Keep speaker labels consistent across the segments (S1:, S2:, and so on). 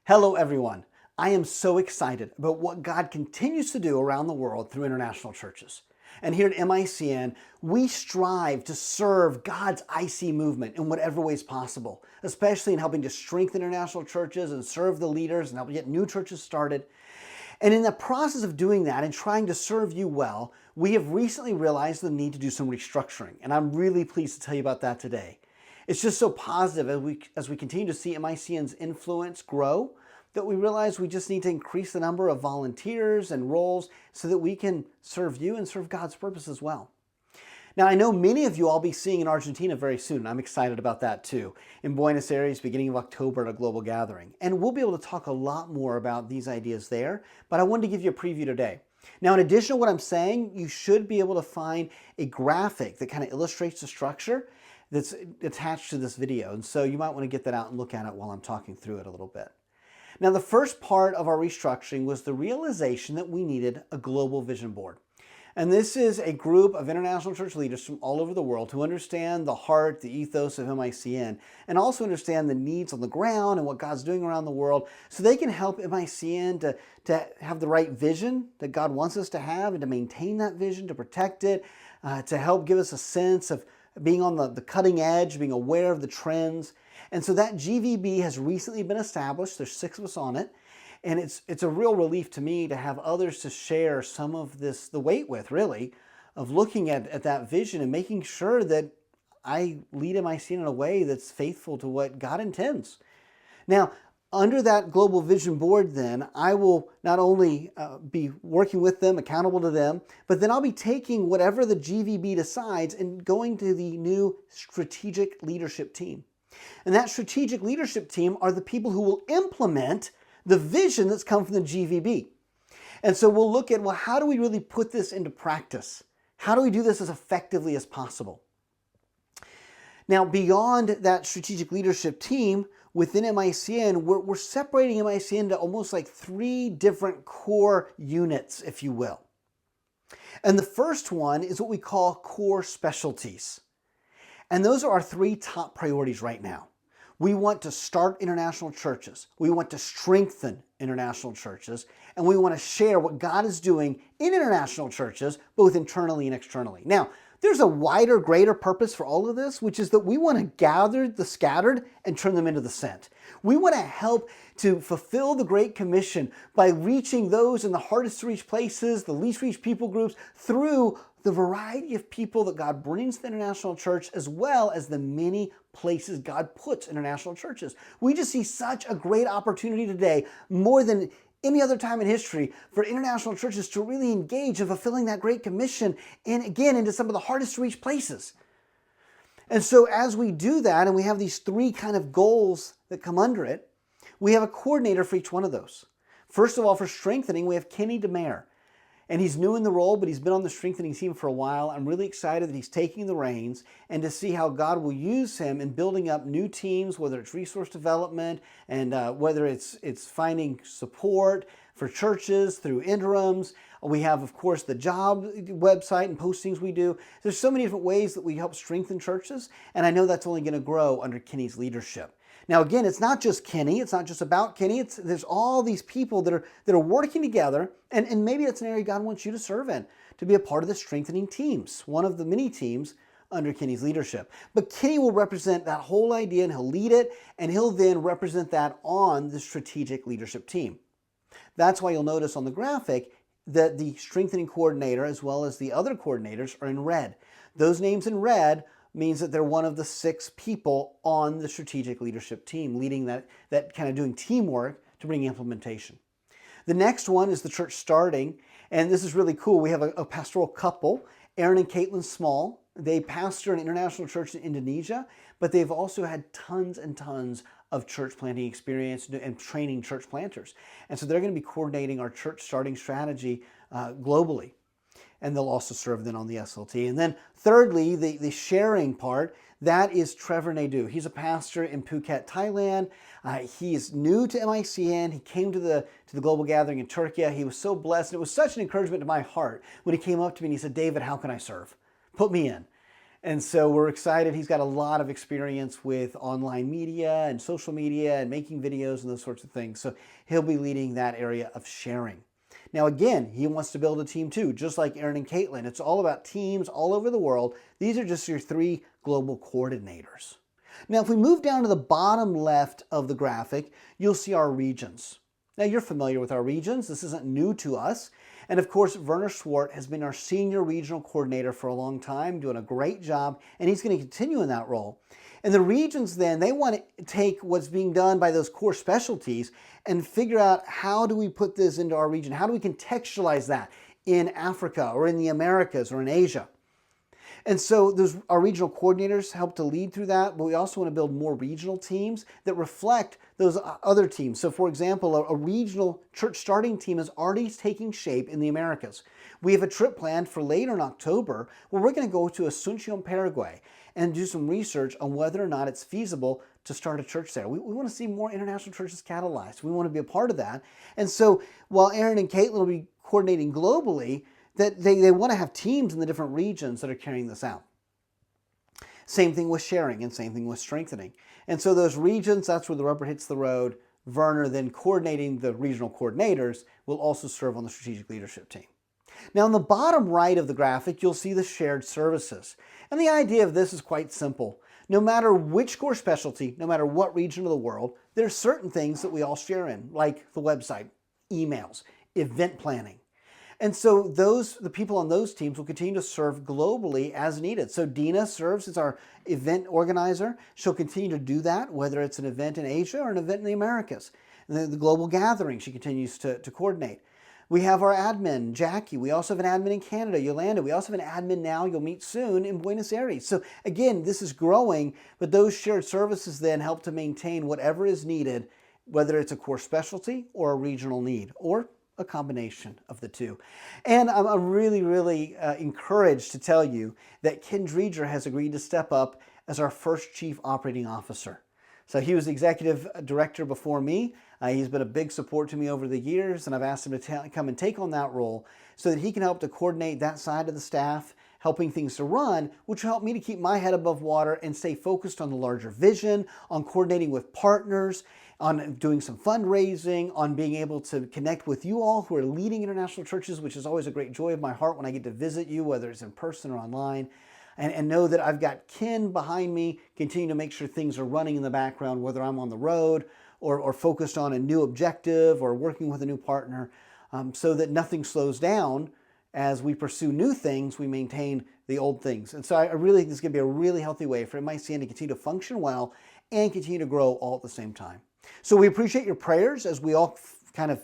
S1: Hello everyone. I am so excited about what God continues to do around the world through international churches. And here at MICN, we strive to serve God's IC movement in whatever ways possible, especially in helping to strengthen international churches and serve the leaders and help get new churches started. And in the process of doing that and trying to serve you well, we have recently realized the need to do some restructuring. And I'm really pleased to tell you about that today. It's just so positive as we continue to see MICN's influence grow that we realize we just need to increase the number of volunteers and roles so that we can serve you and serve God's purpose as well. Now, I know many of you I'll be seeing in Argentina very soon. I'm excited about that too. In Buenos Aires, beginning of October at a global gathering. And we'll be able to talk a lot more about these ideas there, but I wanted to give you a preview today. Now, in addition to what I'm saying, you should be able to find a graphic that kind of illustrates the structure that's attached to this video. And so you might want to get that out and look at it while I'm talking through it a little bit. Now, the first part of our restructuring was the realization that we needed a global vision board. And this is a group of international church leaders from all over the world who understand the heart, the ethos of MICN, and also understand the needs on the ground and what God's doing around the world so they can help MICN to have the right vision that God wants us to have and to maintain that vision, to protect it, to help give us a sense of being on the cutting edge, being aware of the trends. And so that GVB has recently been established. There's 6 of us on it. And it's a real relief to me to have others to share some of this, the weight with, really, of looking at that vision and making sure that I lead MICN in a way that's faithful to what God intends. Now, under that global vision board, then, I will not only be working with them, accountable to them, but then I'll be taking whatever the GVB decides and going to the new strategic leadership team. And that strategic leadership team are the people who will implement the vision that's come from the GVB. And so we'll look at, well, how do we really put this into practice? How do we do this as effectively as possible? Now, beyond that strategic leadership team, within MICN, we're separating MICN into almost like 3 different core units, if you will. And the first one is what we call core specialties. And those are our 3 top priorities right now. We want to start international churches. We want to strengthen international churches. And we want to share what God is doing in international churches, both internally and externally. Now, there's a wider, greater purpose for all of this, which is that we want to gather the scattered and turn them into the sent. We want to help to fulfill the Great Commission by reaching those in the hardest to reach places, the least reached people groups, through the variety of people that God brings to the international church, as well as the many places God puts international churches. We just see such a great opportunity today, more than any other time in history, for international churches to really engage in fulfilling that Great Commission and again into some of the hardest to reach places. And so as we do that, and we have these 3 kind of goals that come under it, we have a coordinator for each one of those. First of all, for strengthening, we have Kenny DeMare. And he's new in the role, but he's been on the strengthening team for a while. I'm really excited that he's taking the reins and to see how God will use him in building up new teams, whether it's resource development and whether it's finding support for churches through interims. We have, of course, the job website and postings we do. There's so many different ways that we help strengthen churches, and I know that's only going to grow under Kenny's leadership. Now, again, it's not just Kenny. It's not just about Kenny. There's all these people that are working together, and maybe that's an area God wants you to serve in, to be a part of the strengthening teams, one of the many teams under Kenny's leadership. But Kenny will represent that whole idea, and he'll lead it, and he'll then represent that on the strategic leadership team. That's why you'll notice on the graphic that the strengthening coordinator, as well as the other coordinators, are in red. Those names in red means that they're one of the 6 people on the strategic leadership team, leading that kind of doing teamwork to bring implementation. The next one is the church starting, and this is really cool. We have a pastoral couple, Aaron and Caitlin Small. They pastor an international church in Indonesia, but they've also had tons and tons of church planting experience and training church planters. And so they're going to be coordinating our church starting strategy globally. And they'll also serve then on the SLT. And then thirdly, the sharing part, that is Trevor Naidu. He's a pastor in Phuket, Thailand. He is new to MICN. He came to the global gathering in Turkey. He was so blessed. And it was such an encouragement to my heart when he came up to me and he said, "David, how can I serve? Put me in." And so we're excited. He's got a lot of experience with online media and social media and making videos and those sorts of things. So he'll be leading that area of sharing. Now, again, he wants to build a team too, just like Aaron and Caitlin. It's all about teams all over the world. These are just your 3 global coordinators. Now, if we move down to the bottom left of the graphic, you'll see our regions. Now, you're familiar with our regions. This isn't new to us. And of course, Werner Swart has been our senior regional coordinator for a long time, doing a great job, and he's going to continue in that role. And the regions then, they want to take what's being done by those core specialties and figure out how do we put this into our region? How do we contextualize that in Africa or in the Americas or in Asia? And so our regional coordinators help to lead through that, but we also want to build more regional teams that reflect those other teams. So for example, a regional church starting team is already taking shape in the Americas. We have a trip planned for later in October where we're going to go to Asunción, Paraguay, and do some research on whether or not it's feasible to start a church there. We want to see more international churches catalyzed. We want to be a part of that. And so while Aaron and Caitlin will be coordinating globally, that they want to have teams in the different regions that are carrying this out. Same thing with sharing and same thing with strengthening. And so those regions, that's where the rubber hits the road. Werner then coordinating the regional coordinators will also serve on the strategic leadership team. Now in the bottom right of the graphic, you'll see the shared services. And the idea of this is quite simple. No matter which core specialty, no matter what region of the world, there are certain things that we all share in, like the website, emails, event planning. And so the people on those teams will continue to serve globally as needed. So Dina serves as our event organizer. She'll continue to do that, whether it's an event in Asia or an event in the Americas. And the global gathering, she continues to coordinate. We have our admin, Jackie. We also have an admin in Canada, Yolanda. We also have an admin now, you'll meet soon, in Buenos Aires. So again, this is growing, but those shared services then help to maintain whatever is needed, whether it's a core specialty or a regional need, or a combination of the two. And I'm really, really encouraged to tell you that Ken Dreger has agreed to step up as our first Chief Operating Officer. So he was the executive director before me. He's been a big support to me over the years, and I've asked him to come and take on that role so that he can help to coordinate that side of the staff, helping things to run, which will help me to keep my head above water and stay focused on the larger vision, on coordinating with partners, on doing some fundraising, on being able to connect with you all who are leading international churches, which is always a great joy of my heart when I get to visit you, whether it's in person or online. And know that I've got Ken behind me, continuing to make sure things are running in the background, whether I'm on the road or focused on a new objective or working with a new partner, so that nothing slows down. As we pursue new things, we maintain the old things. And so I really think this is going to be a really healthy way for MICN to continue to function well and continue to grow all at the same time. So we appreciate your prayers as we all kind of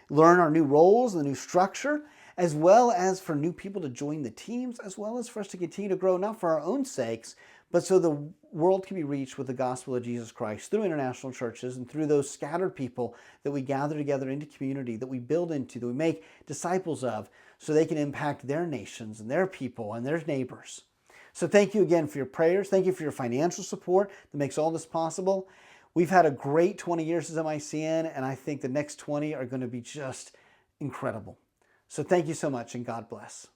S1: learn our new roles and the new structure, as well as for new people to join the teams, as well as for us to continue to grow, not for our own sakes, but so the world can be reached with the gospel of Jesus Christ through international churches and through those scattered people that we gather together into community, that we build into, that we make disciples of, so they can impact their nations and their people and their neighbors. So thank you again for your prayers. Thank you for your financial support that makes all this possible. We've had a great 20 years as MICN, and I think the next 20 are going to be just incredible. So thank you so much, and God bless.